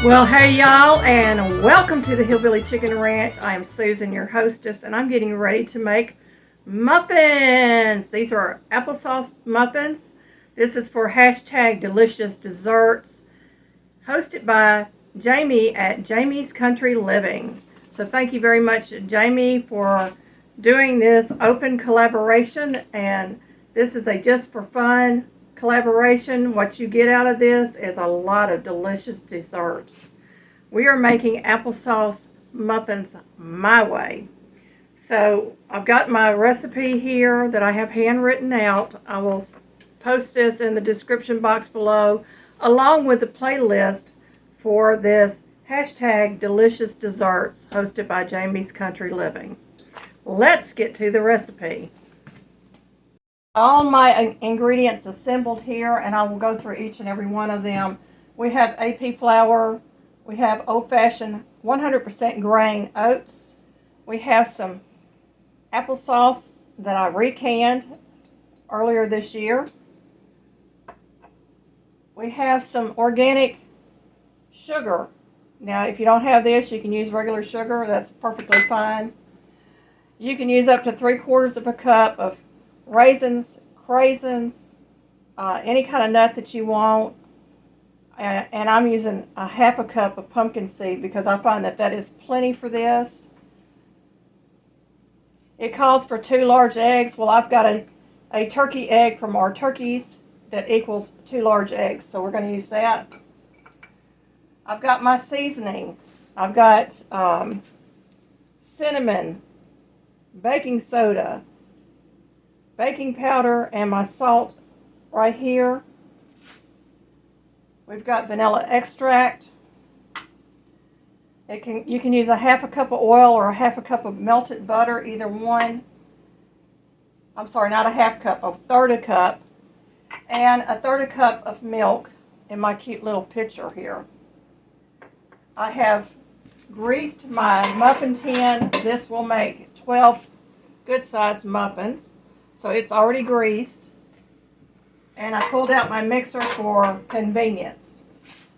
Well, hey y'all, and welcome to the Hillbilly Chicken Ranch. I am Susan, your hostess, and I'm getting ready to make muffins. These are applesauce muffins. This is for hashtag delicious desserts, hosted by Jamie at Jamie's Country Living. So thank you very much, Jamie, for doing this open collaboration, and this is a just for fun collaboration. What you get out of this is a lot of delicious desserts. We are making applesauce muffins my way. So I've got my recipe here that I have handwritten out. I will post this in the description box below, along with the playlist for this hashtag delicious desserts hosted by Jamie's Country Living. Let's get to the recipe. All my ingredients assembled here, and I will go through each and every one of them. We have AP flour, we have old-fashioned 100% grain oats, we have some applesauce that I recanned earlier this year, we have some organic sugar. Now if you don't have this, you can use regular sugar, that's perfectly fine. You can use up to 3/4 of a cup of raisins, craisins, any kind of nut that you want, and I'm using a 1/2 cup of pumpkin seed because I find that is plenty for this. It calls for 2 large eggs. Well, I've got a turkey egg from our turkeys that equals 2 large eggs, so we're going to use that. I've got my seasoning. I've got cinnamon, baking soda, baking powder, and my salt right here. We've got vanilla extract. You can use a 1/2 cup of oil or a 1/2 cup of melted butter, either one. I'm sorry, not a 1/2 cup, a 1/3 cup, and a 1/3 cup of milk in my cute little pitcher here. I have greased my muffin tin. This will make 12 good-sized muffins. So it's already greased, and I pulled out my mixer for convenience.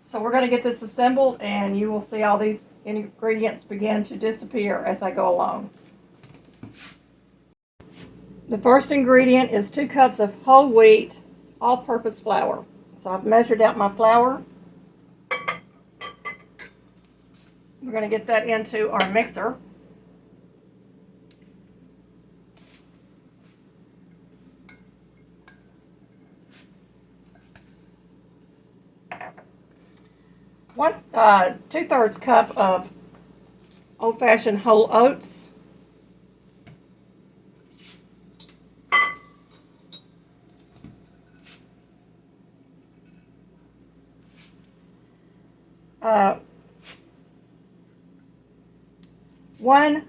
So we're going to get this assembled, and you will see all these ingredients begin to disappear as I go along. The first ingredient is 2 cups of whole wheat all-purpose flour. So I've measured out my flour. We're going to get that into our mixer. One 2/3 cup of old-fashioned whole oats. Uh, 1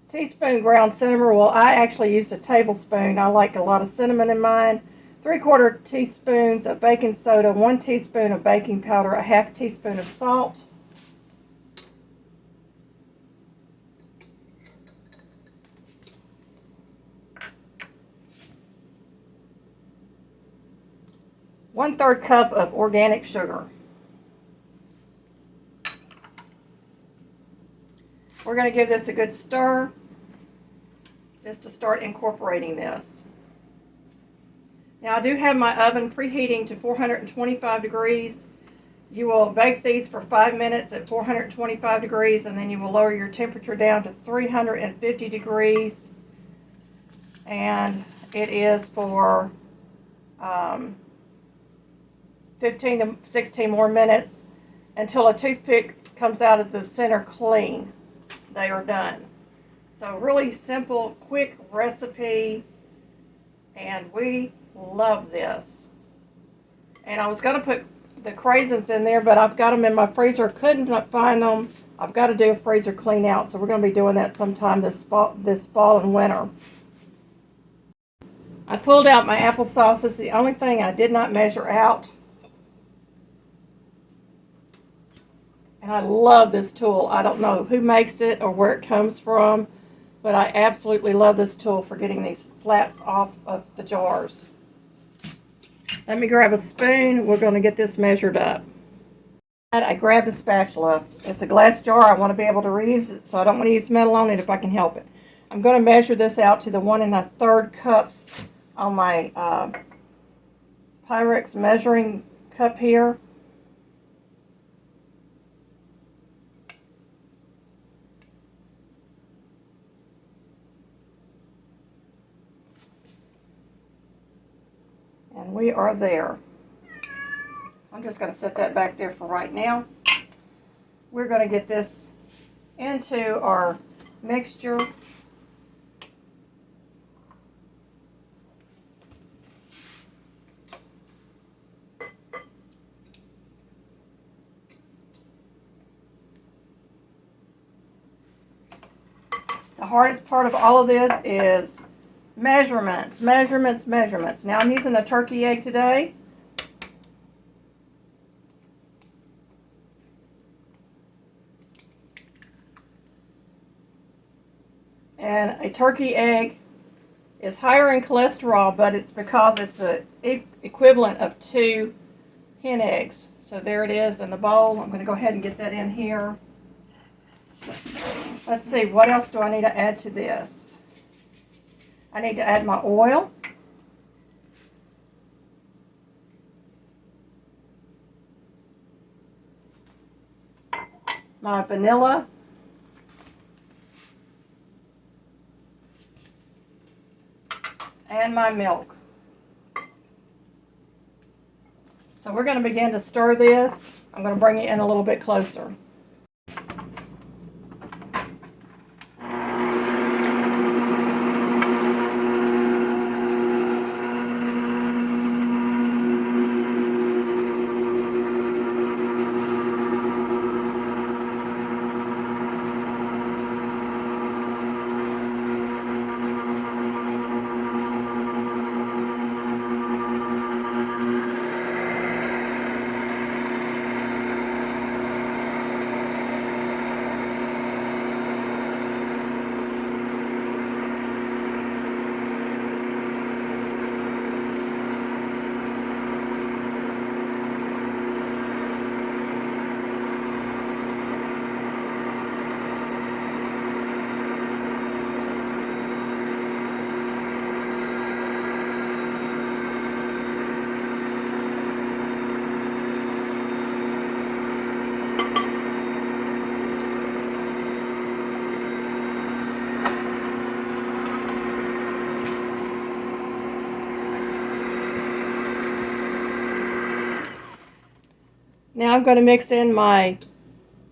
teaspoon ground cinnamon. Well, I actually used a tablespoon. I like a lot of cinnamon in mine. 3/4 teaspoons of baking soda, 1 teaspoon of baking powder, a 1/2 teaspoon of salt. One-third cup of organic sugar. We're going to give this a good stir just to start incorporating this. Now I do have my oven preheating to 425 degrees. You will bake these for 5 minutes at 425 degrees, and then you will lower your temperature down to 350 degrees. And it is for 15 to 16 more minutes until a toothpick comes out of the center clean. They are done. So really simple, quick recipe, and we love this. And I was going to put the craisins in there, but I've got them in my freezer. Couldn't find them. I've got to do a freezer clean out, so we're going to be doing that sometime this fall and winter. I pulled out my applesauce. This is the only thing I did not measure out. And I love this tool. I don't know who makes it or where it comes from, but I absolutely love this tool for getting these flats off of the jars. Let me grab a spoon. We're going to get this measured up. I grabbed a spatula. It's a glass jar. I want to be able to reuse it, so I don't want to use metal on it if I can help it. I'm going to measure this out to the 1 1/3 cups on my Pyrex measuring cup here. And we are there. I'm just going to set that back there for right now. We're going to get this into our mixture. The hardest part of all of this is measurements, measurements, measurements. Now I'm using a turkey egg today. And a turkey egg is higher in cholesterol, but it's because it's the equivalent of 2 hen eggs. So there it is in the bowl. I'm going to go ahead and get that in here. Let's see, what else do I need to add to this? I need to add my oil. My vanilla. And my milk. So we're going to begin to stir this. I'm going to bring it in a little bit closer. Now I'm going to mix in my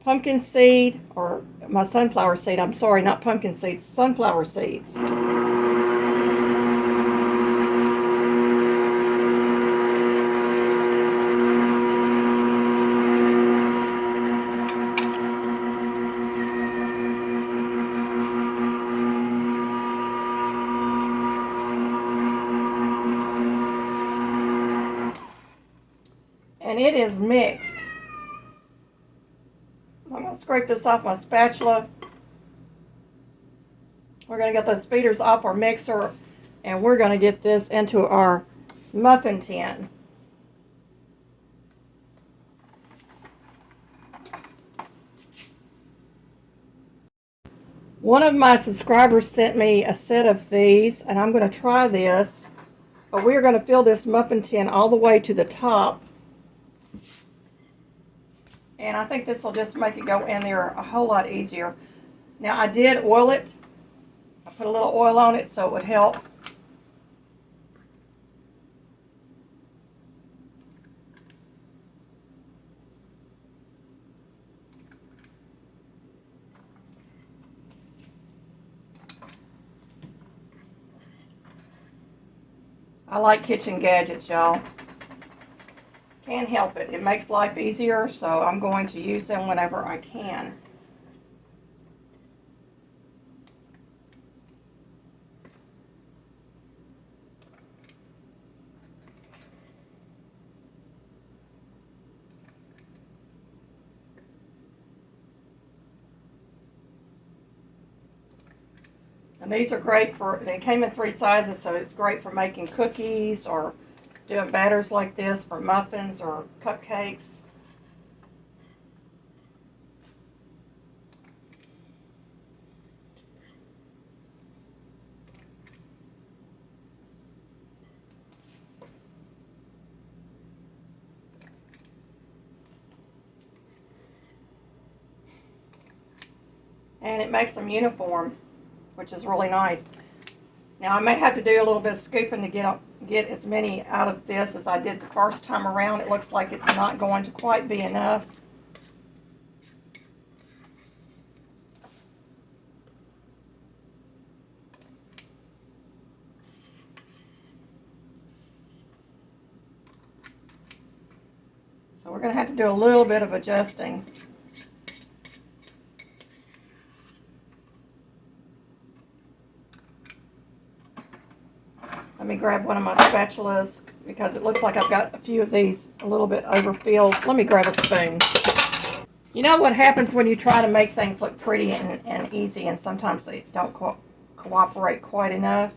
pumpkin seed, or my sunflower seed. I'm sorry, not pumpkin seeds, sunflower seeds. And it is mixed. I'm going to scrape this off my spatula. We're going to get those speeders off our mixer, and we're going to get this into our muffin tin. One of my subscribers sent me a set of these, and I'm going to try this, but we're going to fill this muffin tin all the way to the top. And I think this will just make it go in there a whole lot easier. Now I did oil it. I put a little oil on it so it would help. I like kitchen gadgets, y'all. Can't help it. It makes life easier, so I'm going to use them whenever I can. And these are great for, they came in 3 sizes, so it's great for making cookies or doing batters like this for muffins or cupcakes. and it makes them uniform, which is really nice. Now I may have to do a little bit of scooping to get as many out of this as I did the first time around. It looks like it's not going to quite be enough. So we're going to have to do a little bit of adjusting. Let me grab one of my spatulas because it looks like I've got a few of these a little bit overfilled. Let me grab a spoon. You know what happens when you try to make things look pretty and easy, and sometimes they don't cooperate quite enough?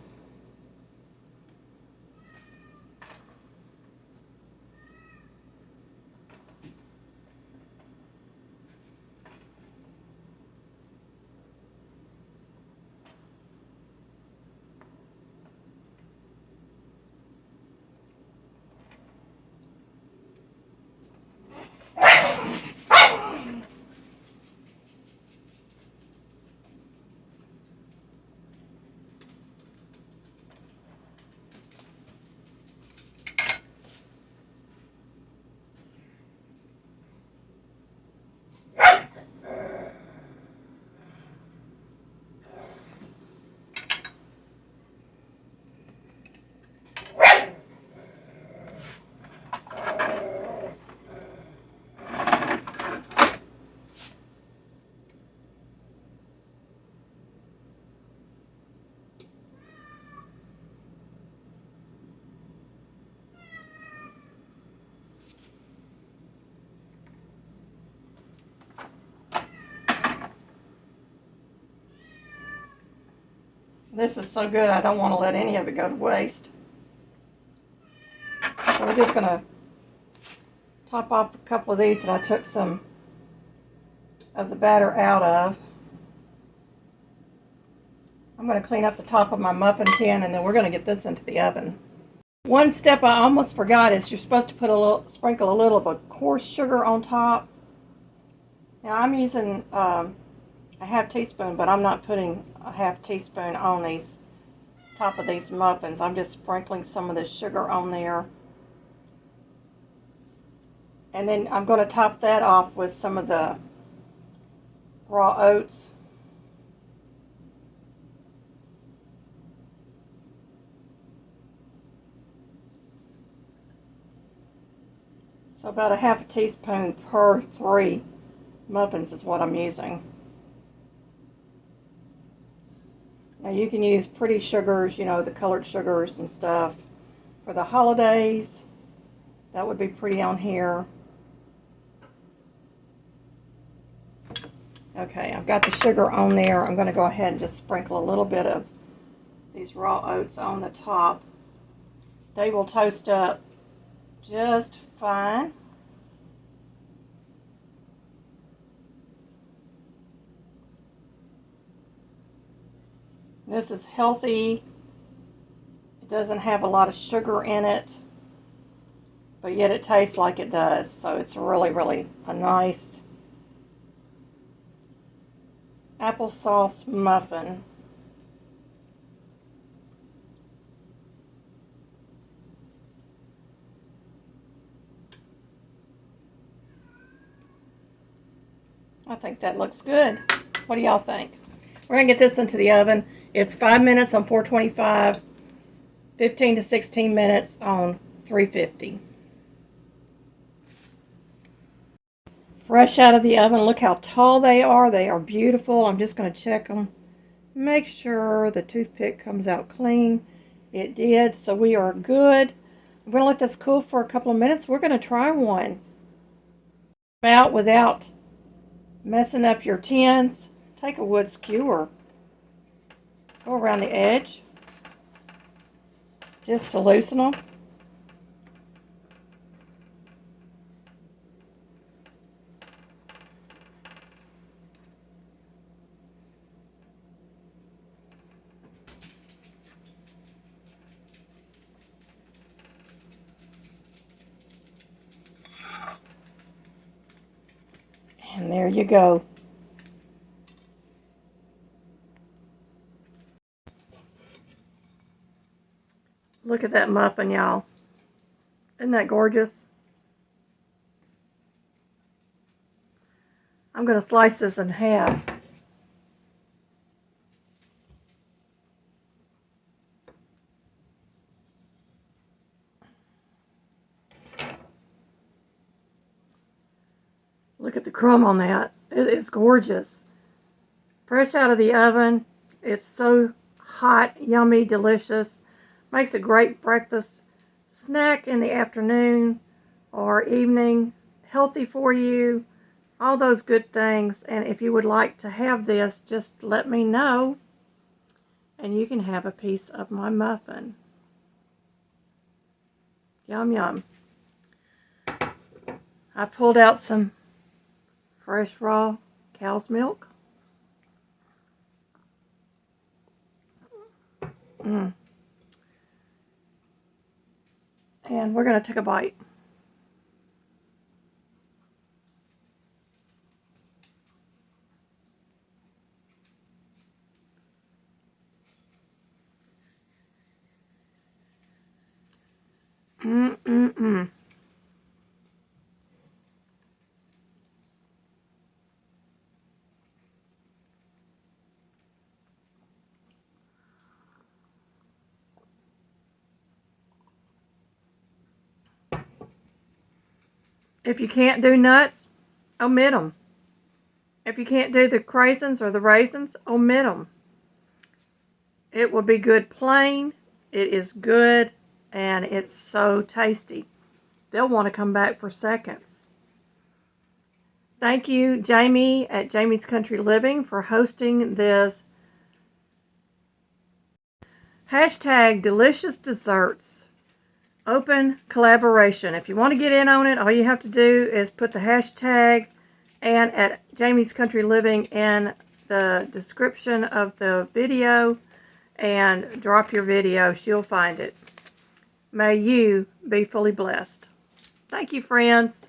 This is so good, I don't want to let any of it go to waste. So we're just going to top off a couple of these that I took some of the batter out of. I'm going to clean up the top of my muffin tin, and then we're going to get this into the oven. One step I almost forgot is you're supposed to put sprinkle a little of a coarse sugar on top. Now I'm using a half teaspoon, but I'm not putting a half teaspoon on these top of these muffins. I'm just sprinkling some of the sugar on there. And then I'm going to top that off with some of the raw oats. So about a half a teaspoon per 3 muffins is what I'm using. Now you can use pretty sugars, you know, the colored sugars and stuff. For the holidays, that would be pretty on here. Okay, I've got the sugar on there. I'm going to go ahead and just sprinkle a little bit of these raw oats on the top. They will toast up just fine. This is healthy. It doesn't have a lot of sugar in it, but yet it tastes like it does. So it's really, really a nice applesauce muffin. I think that looks good. What do y'all think? We're going to get this into the oven. It's 5 minutes on 425, 15 to 16 minutes on 350. Fresh out of the oven. Look how tall they are. They are beautiful. I'm just going to check them. Make sure the toothpick comes out clean. It did, so we are good. I'm going to let this cool for a couple of minutes. We're going to try one. Out without messing up your tins. Take a wood skewer. Go around the edge just to loosen them. And there you go. Look at that muffin, y'all. Isn't that gorgeous? I'm going to slice this in half. Look at the crumb on that. It is gorgeous. Fresh out of the oven. It's so hot, yummy, delicious. Makes a great breakfast snack in the afternoon or evening. Healthy for you. All those good things. And if you would like to have this, just let me know. And you can have a piece of my muffin. Yum, yum. I pulled out some fresh raw cow's milk. And we're going to take a bite. If you can't do nuts, omit them. If you can't do the craisins or the raisins, omit them. It will be good plain. It is good, and it's so tasty. They'll want to come back for seconds. Thank you, Jamie at Jamie's Country Living, for hosting this hashtag delicious desserts open collaboration. If you want to get in on it, all you have to do is put the hashtag and at Jamie's Country Living in the description of the video and drop your video. She'll find it. May you be fully blessed. Thank you, friends.